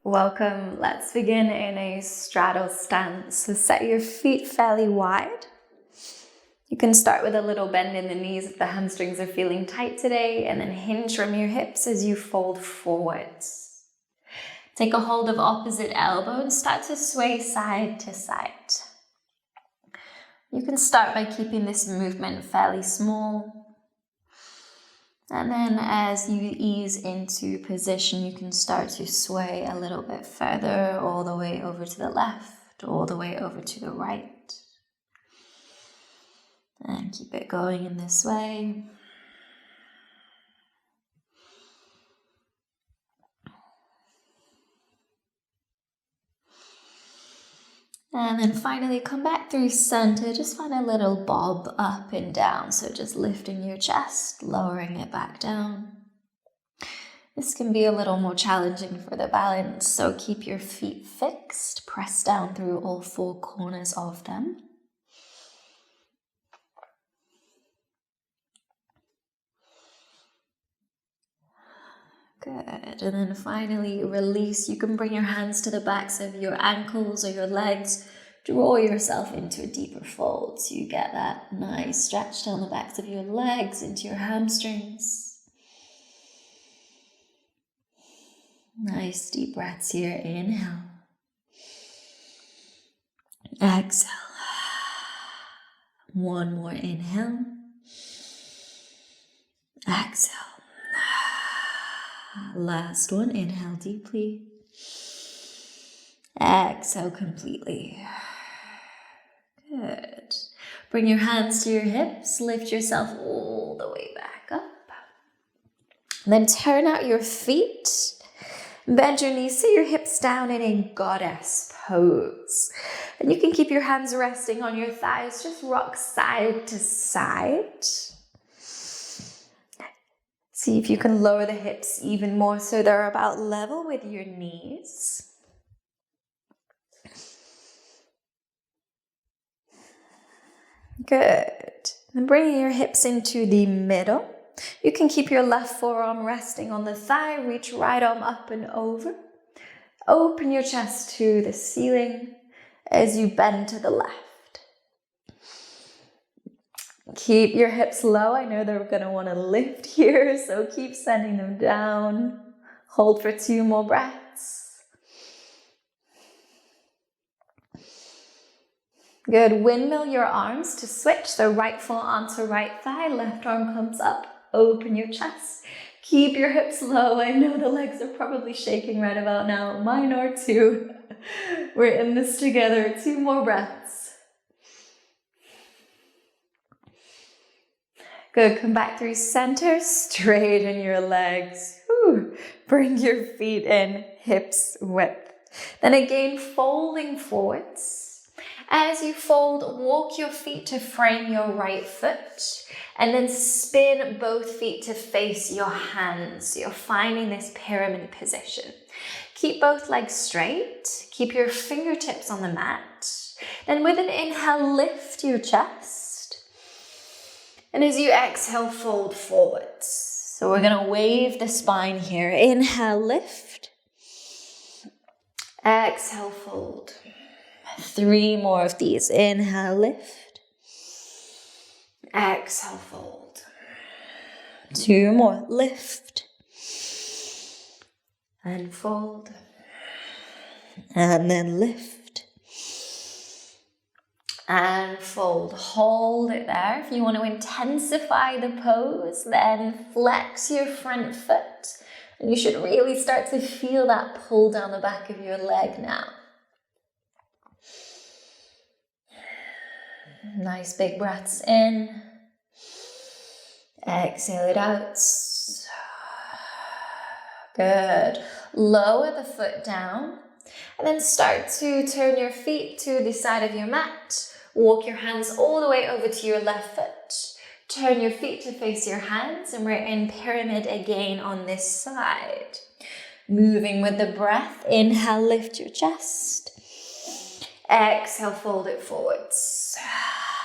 Welcome. Let's begin in a straddle stance. So set your feet fairly wide. You can start with a little bend in the knees if the hamstrings are feeling tight today, and then hinge from your hips as you fold forwards. Take a hold of opposite elbow and start to sway side to side. You can start by keeping this movement fairly small. And then as you ease into position, you can start to sway a little bit further, all the way over to the left, all the way over to the right. And keep it going in this way. And then finally come back through center. Just find a little bob up and down. So just lifting your chest, lowering it back down. This can be a little more challenging for the balance. So keep your feet fixed. Press down through all four corners of them. Good. And then finally release. You can bring your hands to the backs of your ankles or your legs. Draw yourself into a deeper fold so you get that nice stretch down the backs of your legs into your hamstrings. Nice deep breaths here. Inhale. Exhale. One more inhale. Exhale. Last one, inhale deeply. Exhale completely. Good. Bring your hands to your hips, lift yourself all the way back up. Then turn out your feet. Bend your knees, sit your hips down in a goddess pose. And you can keep your hands resting on your thighs, just rock side to side. See if you can lower the hips even more so they're about level with your knees. Good. And bringing your hips into the middle. You can keep your left forearm resting on the thigh. Reach right arm up and over. Open your chest to the ceiling as you bend to the left. Keep your hips low. I know they're going to want to lift here, so keep sending them down. Hold for 2 more breaths. Good. Windmill your arms to switch. The right forearm to right thigh. Left arm comes up. Open your chest. Keep your hips low. I know the legs are probably shaking right about now. Mine are too. We're in this together. 2 more breaths. Good, come back through center, straighten your legs. Whew. Bring your feet in, hips width. Then again, folding forwards. As you fold, walk your feet to frame your right foot. And then spin both feet to face your hands. You're finding this pyramid position. Keep both legs straight. Keep your fingertips on the mat. Then with an inhale, lift your chest. And as you exhale, fold forwards. So we're going to wave the spine here. Inhale, lift. Exhale, fold. 3 more of these. Inhale, lift. Exhale, fold. 2 more. Lift. And fold. And then lift. And fold. Hold it there. If you want to intensify the pose, then flex your front foot. And you should really start to feel that pull down the back of your leg now. Nice big breaths in. Exhale it out. Good. Lower the foot down. And then start to turn your feet to the side of your mat. Walk your hands all the way over to your left foot. Turn your feet to face your hands, and we're in pyramid again on this side. Moving with the breath. Inhale, lift your chest. Exhale, fold it forwards.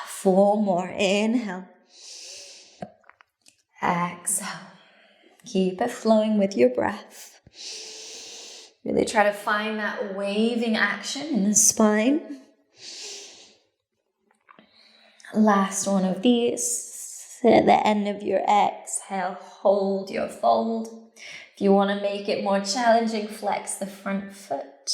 4 more. Inhale. Exhale. Keep it flowing with your breath. Really try to find that waving action in the spine. Last one of these. At the end of your exhale, hold your fold. If you want to make it more challenging, flex the front foot.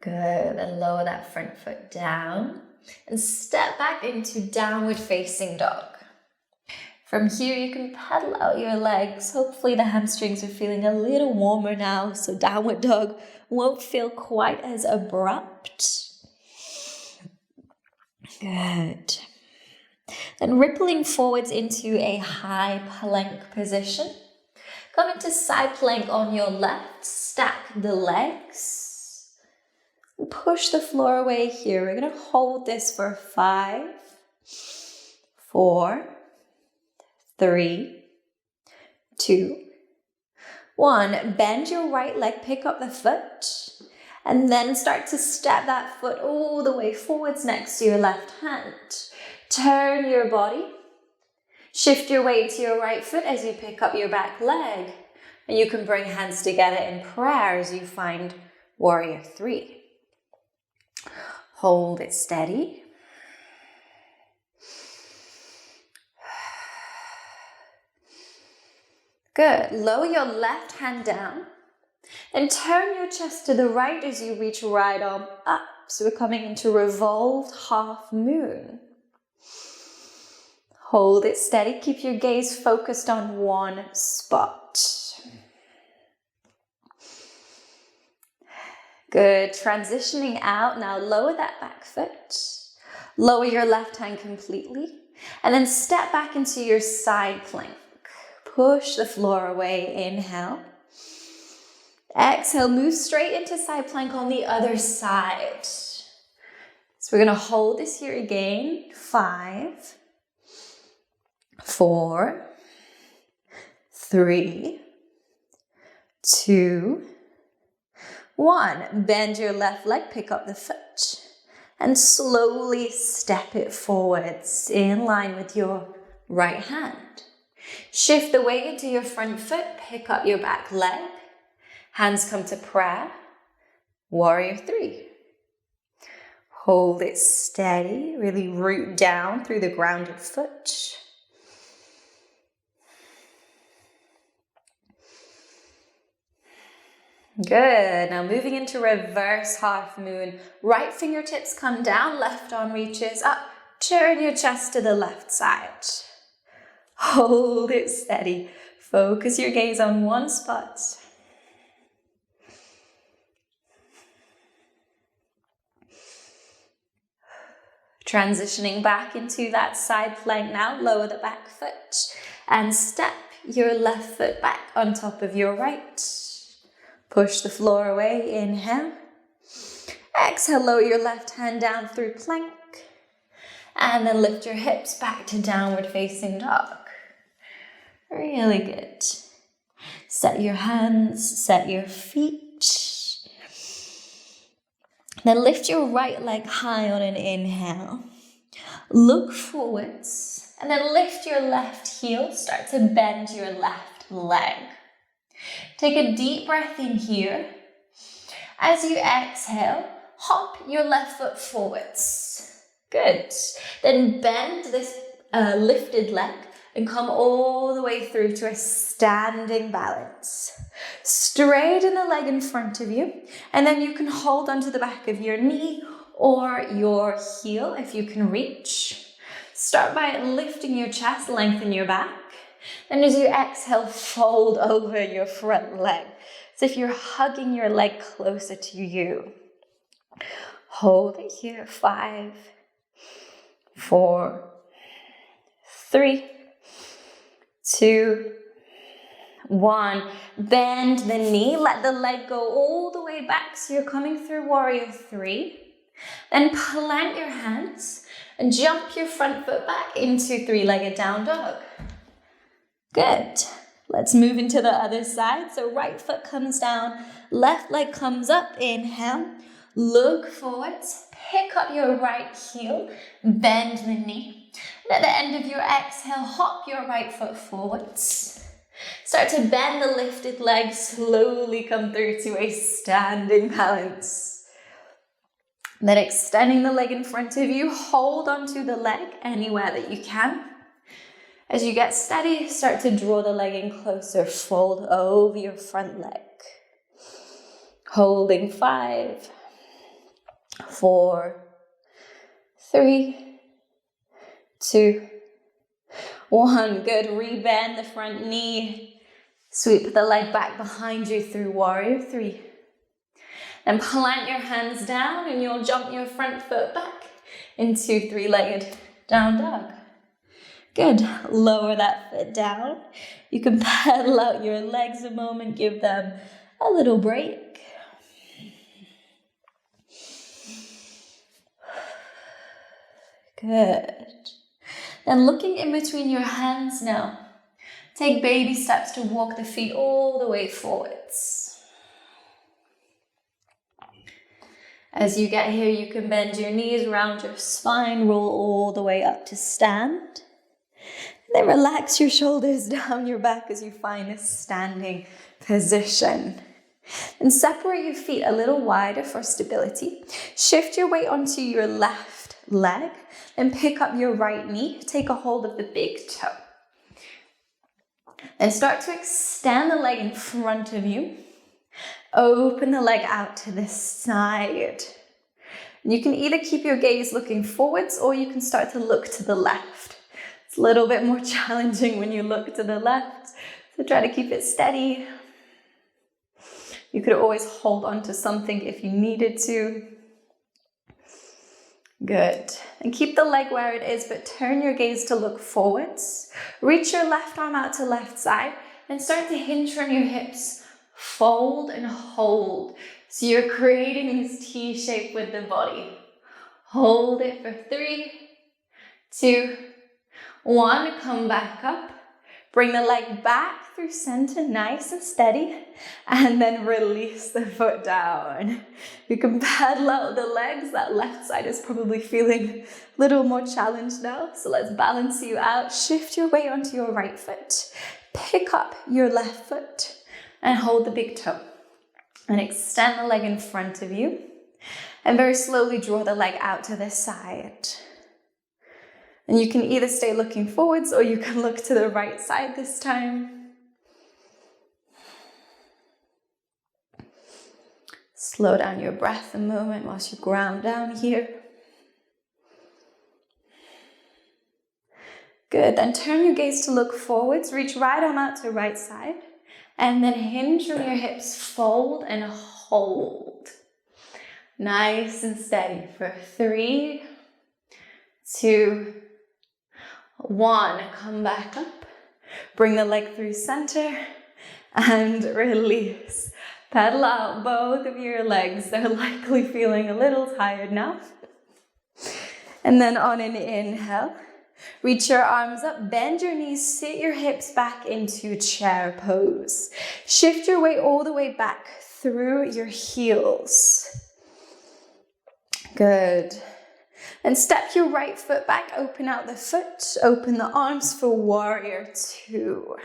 Good, and lower that front foot down and step back into downward facing dog. From here, you can pedal out your legs. Hopefully the hamstrings are feeling a little warmer now, so downward dog won't feel quite as abrupt. Good. Then rippling forwards into a high plank position. Come into side plank on your left, stack the legs. Push the floor away here. We're going to hold this for 5, 4, 3, 2, 1. Bend your right leg, pick up the foot, and then start to step that foot all the way forwards next to your left hand. Turn your body. Shift your weight to your right foot as you pick up your back leg. And you can bring hands together in prayer as you find warrior 3. Hold it steady. Good. Lower your left hand down and turn your chest to the right as you reach right arm up. So we're coming into revolved half moon. Hold it steady. Keep your gaze focused on one spot. Good. Transitioning out. Now lower that back foot. Lower your left hand completely. And then step back into your side plank. Push the floor away. Inhale. Exhale. Move straight into side plank on the other side. So we're going to hold this here again. 5, 4, 3, 2, 1. Bend your left leg, pick up the foot, and slowly step it forwards in line with your right hand. Shift the weight into your front foot, pick up your back leg. Hands come to prayer. Warrior 3. Hold it steady, really root down through the grounded foot. Good. Now moving into reverse half moon. Right fingertips come down, left arm reaches up. Turn your chest to the left side. Hold it steady. Focus your gaze on one spot. Transitioning back into that side plank now. Lower the back foot and step your left foot back on top of your right. Push the floor away, inhale. Exhale, lower your left hand down through plank. And then lift your hips back to downward facing dog. Really good. Set your hands, set your feet. Then lift your right leg high on an inhale. Look forwards. And then lift your left heel. Start to bend your left leg. Take a deep breath in here. As you exhale, hop your left foot forwards. Good. Then bend this lifted leg and come all the way through to a standing balance. Straighten the leg in front of you, and then you can hold onto the back of your knee or your heel if you can reach. Start by lifting your chest, lengthen your back. And as you exhale, fold over your front leg. So if you're hugging your leg closer to you. Hold it here. 5, 4, 3, 2, 1. Bend the knee. Let the leg go all the way back. So you're coming through warrior 3. Then plant your hands and jump your front foot back into 3-legged down dog. Good. Let's move into the other side. So right foot comes down, left leg comes up. Inhale, look forwards, pick up your right heel, bend the knee. And at the end of your exhale, hop your right foot forwards. Start to bend the lifted leg, slowly come through to a standing balance. Then extending the leg in front of you, hold onto the leg anywhere that you can. As you get steady, start to draw the leg in closer, fold over your front leg. Holding 5, 4, 3, 2, 1. Good, rebend the front knee. Sweep the leg back behind you through warrior 3. Then plant your hands down and you'll jump your front foot back into three-legged down dog. Good. Lower that foot down. You can pedal out your legs a moment, give them a little break. Good. Then looking in between your hands now, take baby steps to walk the feet all the way forwards. As you get here, you can bend your knees around your spine, roll all the way up to stand. Then relax your shoulders down your back as you find a standing position. And separate your feet a little wider for stability. Shift your weight onto your left leg and pick up your right knee. Take a hold of the big toe. And start to extend the leg in front of you. Open the leg out to the side. And you can either keep your gaze looking forwards or you can start to look to the left. It's a little bit more challenging when you look to the left, so try to keep it steady. You could always hold on to something if you needed to. Good. And keep the leg where it is, but turn your gaze to look forwards. Reach your left arm out to left side and start to hinge from your hips. Fold and hold. So you're creating this T shape with the body. Hold it for 3, 2, 1. Come back up. Bring the leg back through center, nice and steady, and then release the foot down. You can pedal out the legs. That left side is probably feeling a little more challenged now, so let's balance you out. Shift your weight onto your right foot. Pick up your left foot and hold the big toe. And extend the leg in front of you. And very slowly draw the leg out to the side. And you can either stay looking forwards or you can look to the right side this time. Slow down your breath a moment whilst you ground down here. Good, then turn your gaze to look forwards. Reach right arm out to right side. And then hinge from your hips, fold and hold. Nice and steady for 3, 2, 1. Come back up. Bring the leg through center and release. Pedal out both of your legs. They're likely feeling a little tired now. And then on an inhale, reach your arms up, bend your knees, sit your hips back into chair pose. Shift your weight all the way back through your heels. Good. And step your right foot back, open out the foot, open the arms for warrior 2.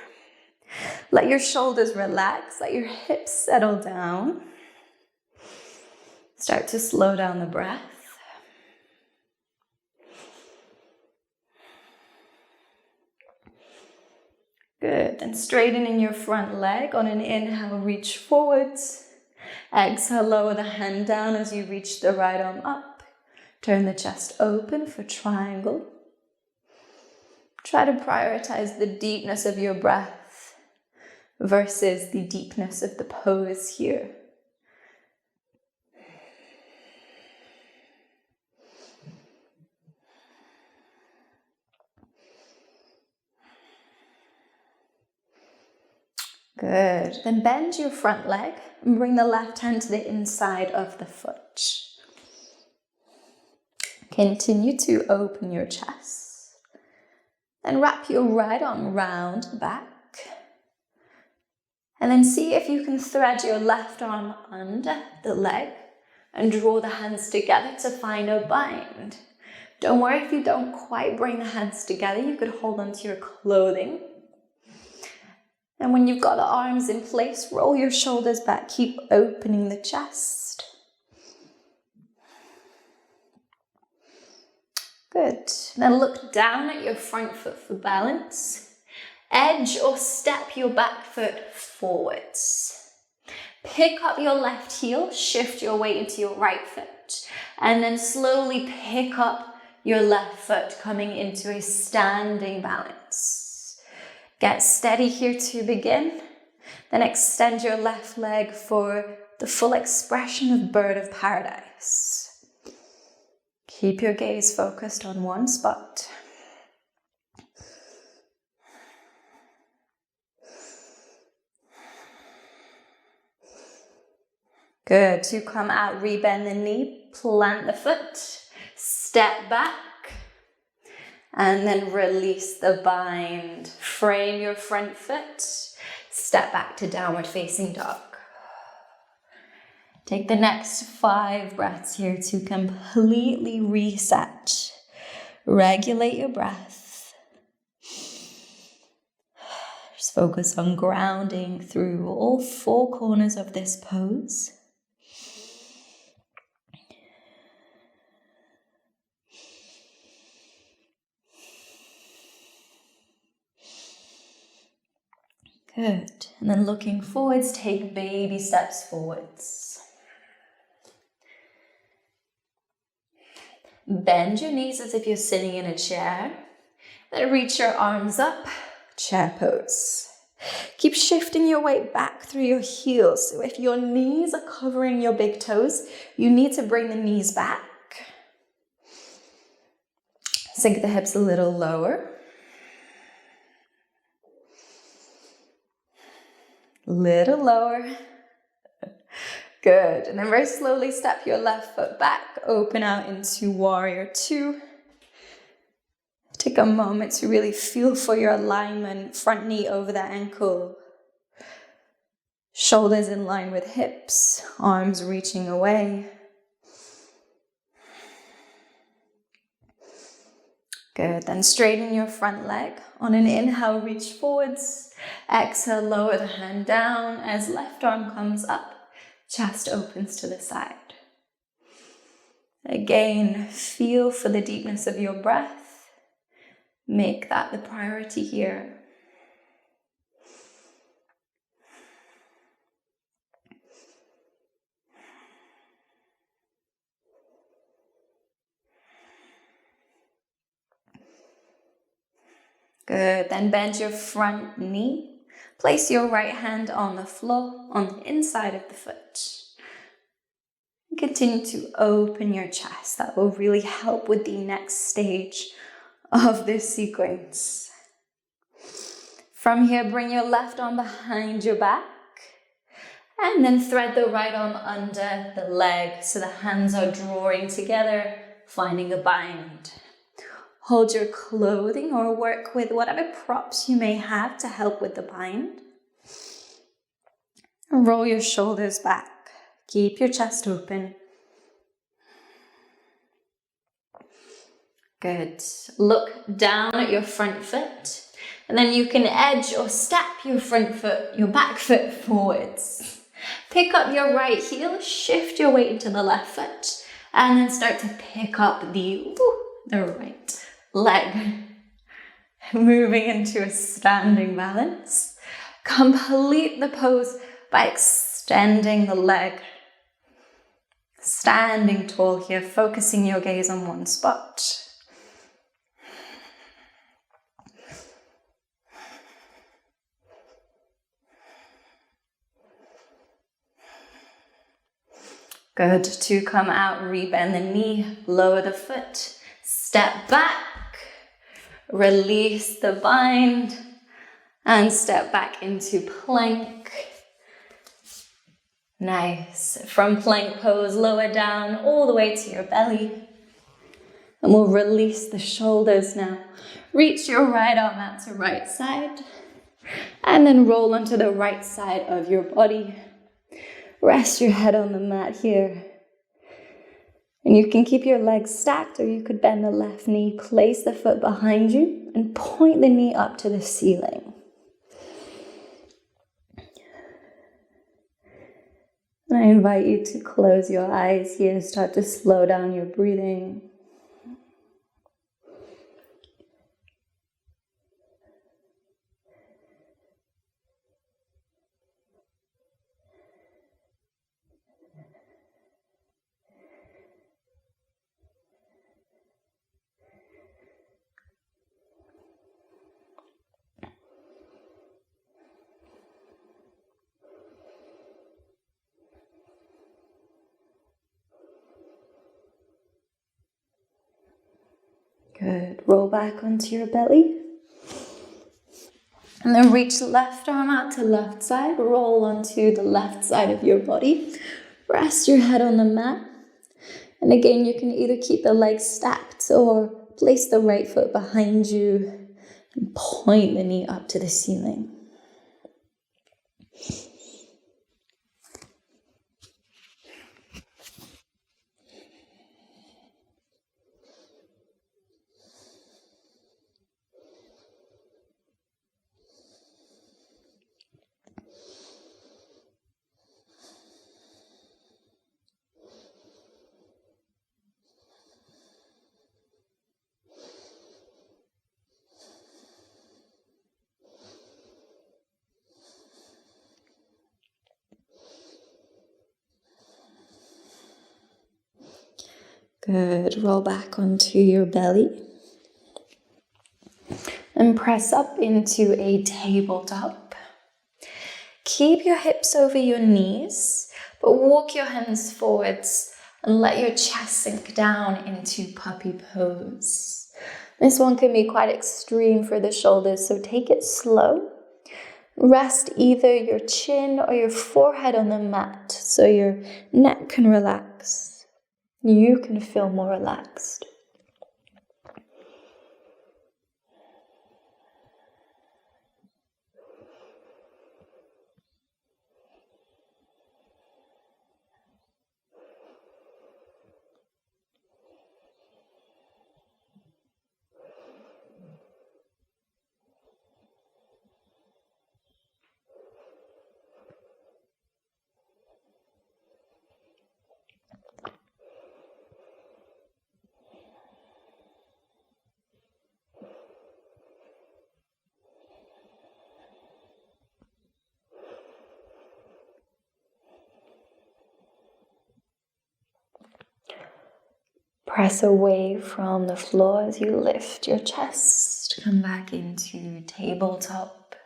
Let your shoulders relax, let your hips settle down. Start to slow down the breath. Good, then straightening your front leg. On an inhale, reach forwards. Exhale, lower the hand down as you reach the right arm up. Turn the chest open for triangle. Try to prioritize the deepness of your breath versus the deepness of the pose here. Good. Then bend your front leg and bring the left hand to the inside of the foot. Continue to open your chest. Then wrap your right arm round back. And then see if you can thread your left arm under the leg and draw the hands together to find a bind. Don't worry if you don't quite bring the hands together, you could hold onto your clothing. And when you've got the arms in place, roll your shoulders back, keep opening the chest. Good. Then look down at your front foot for balance. Edge or step your back foot forwards. Pick up your left heel, shift your weight into your right foot, and then slowly pick up your left foot, coming into a standing balance. Get steady here to begin. Then extend your left leg for the full expression of bird of paradise. Keep your gaze focused on one spot. Good. To come out, rebend the knee, plant the foot, step back, and then release the bind. Frame your front foot, step back to downward facing dog. Take the next 5 breaths here to completely reset. Regulate your breath. Just focus on grounding through all 4 corners of this pose. Good. And then looking forwards, take baby steps forwards. Bend your knees as if you're sitting in a chair. Then reach your arms up, chair pose. Keep shifting your weight back through your heels. So if your knees are covering your big toes, you need to bring the knees back. Sink the hips a little lower. Little lower. Good. And then very slowly step your left foot back, open out into warrior 2. Take a moment to really feel for your alignment, front knee over the ankle. Shoulders in line with hips, arms reaching away. Good. Then straighten your front leg. On an inhale, reach forwards. Exhale, lower the hand down as left arm comes up, chest opens to the side. Again, feel for the deepness of your breath. Make that the priority here. Good, then bend your front knee. Place your right hand on the floor, on the inside of the foot. And continue to open your chest. That will really help with the next stage of this sequence. From here, bring your left arm behind your back. And then thread the right arm under the leg so the hands are drawing together, finding a bind. Hold your clothing or work with whatever props you may have to help with the bind. And roll your shoulders back. Keep your chest open. Good. Look down at your front foot. And then you can edge or step your front foot, your back foot forwards. Pick up your right heel, shift your weight into the left foot, and then start to pick up the right leg. Moving into a standing balance. Complete the pose by extending the leg. Standing tall here, focusing your gaze on one spot. Good. To come out, rebend the knee, lower the foot, step back, release the bind, and step back into plank. Nice. From plank pose, lower down all the way to your belly. And we'll release the shoulders now. Reach your right arm out to right side. And then roll onto the right side of your body. Rest your head on the mat here. And you can keep your legs stacked, or you could bend the left knee, place the foot behind you, and point the knee up to the ceiling. And I invite you to close your eyes here, start to slow down your breathing. Good. Roll back onto your belly. And then reach the left arm out to left side. Roll onto the left side of your body. Rest your head on the mat. And again, you can either keep the legs stacked or place the right foot behind you and point the knee up to the ceiling. Good. Roll back onto your belly. And press up into a tabletop. Keep your hips over your knees, but walk your hands forwards and let your chest sink down into puppy pose. This one can be quite extreme for the shoulders, so take it slow. Rest either your chin or your forehead on the mat so your neck can relax. You can feel more relaxed. Press away from the floor as you lift your chest. Come back into tabletop.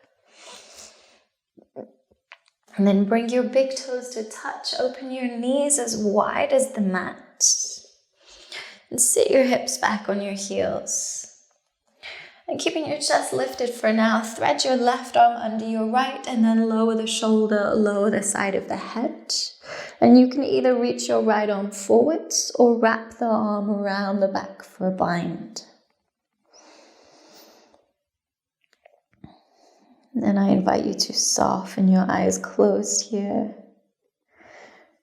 And then bring your big toes to touch. Open your knees as wide as the mat. And sit your hips back on your heels. And keeping your chest lifted for now, thread your left arm under your right and then lower the shoulder, lower the side of the head. And you can either reach your right arm forwards or wrap the arm around the back for a bind. And then I invite you to soften your eyes closed here.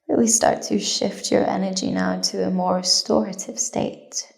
Really start to shift your energy now to a more restorative state.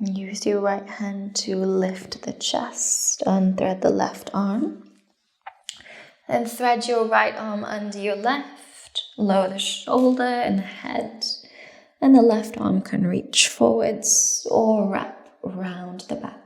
Use your right hand to lift the chest, unthread the left arm. Then thread your right arm under your left, lower the shoulder and the head, And the left arm can reach forwards or wrap around the back.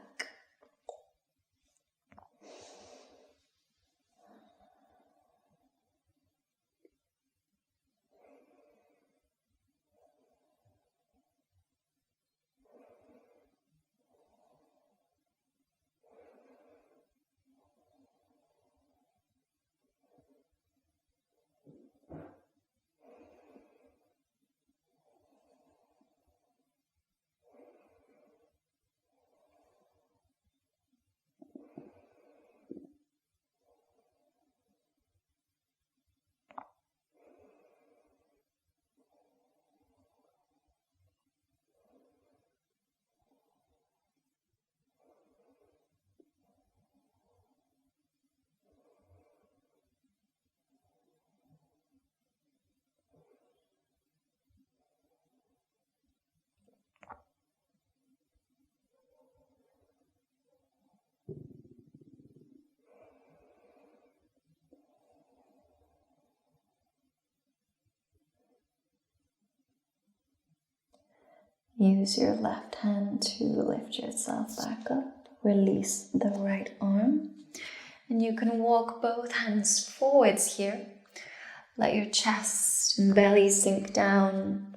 Use your left hand to lift yourself back up. Release the right arm. And you can walk both hands forwards here. Let your chest and belly sink down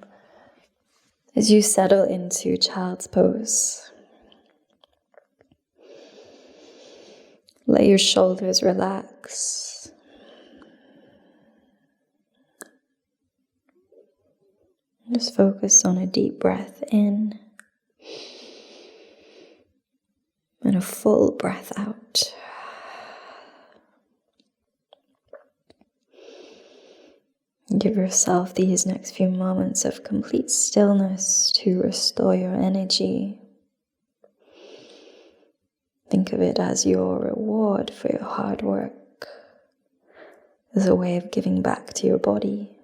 as you settle into child's pose. Let your shoulders relax. Just focus on a deep breath in and a full breath out. Give yourself these next few moments of complete stillness to restore your energy. Think of it as your reward for your hard work, as a way of giving back to your body.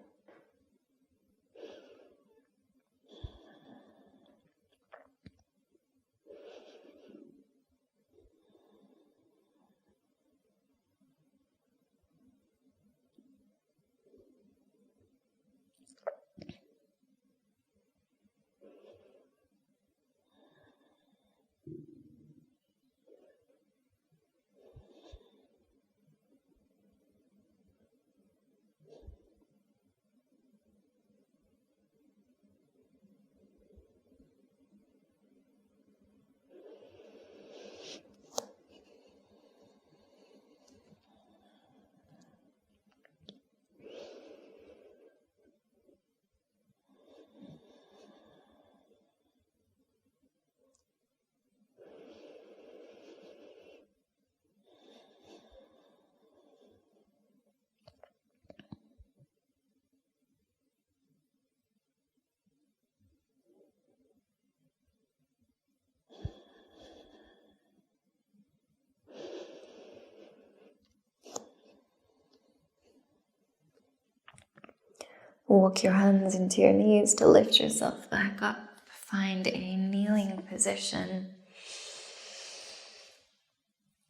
Walk your hands into your knees to lift yourself back up. Find a kneeling position.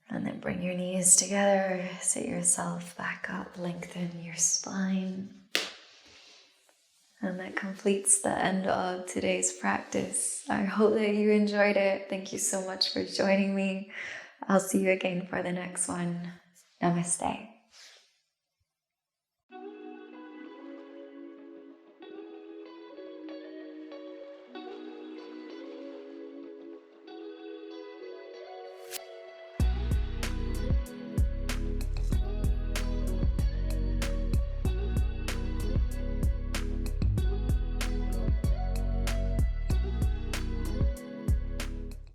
And then bring your knees together. Sit yourself back up. Lengthen your spine. And that completes the end of today's practice. I hope that you enjoyed it. Thank you so much for joining me. I'll see you again for the next one. Namaste.